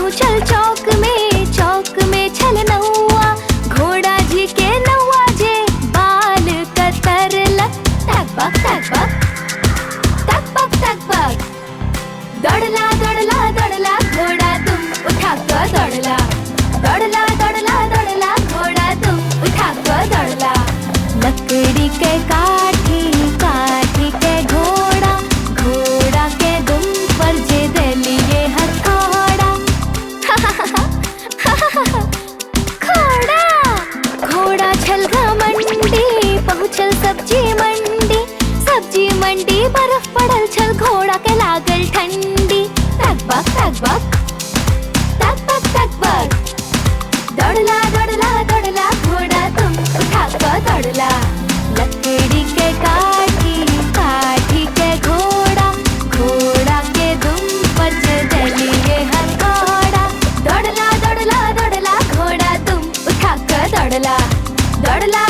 चल चौक में चल नौआ, घोड़ा जी के नौआ जे बाल कतरलक। तक बक तक बक तक बक तक बक। दौड़ला दौड़ला दौड़ला घोड़ा तुम उठा कर दौड़ला, दौड़ला दौड़ला दौड़ला घोड़ा तुम उठा कर दौड़ला। लकड़ी के काठी काठी के घोड़ा, घोड़ा के दुम पर जे दलिए हथौड़ा। घोड़ा घोड़ा चल मंडी, पहुँचल सब्जी मंडी, सब्जी मंडी बर्फ पड़ल छल, घोड़ा के लागल ठंडी। तक बक तक बक तक बक तक बक। दौड़ला दौड़ला दौड़ला घोड़ा तुम उठा कर दौड़ला। लकड़ी के काठी काठी के घोड़ा, घोड़ा के दुम पर जे दलिए हथौड़ा। दौड़ला दौड़ला दौड़ला घोड़ा तुम उठा कर दौड़ला, दौड़ला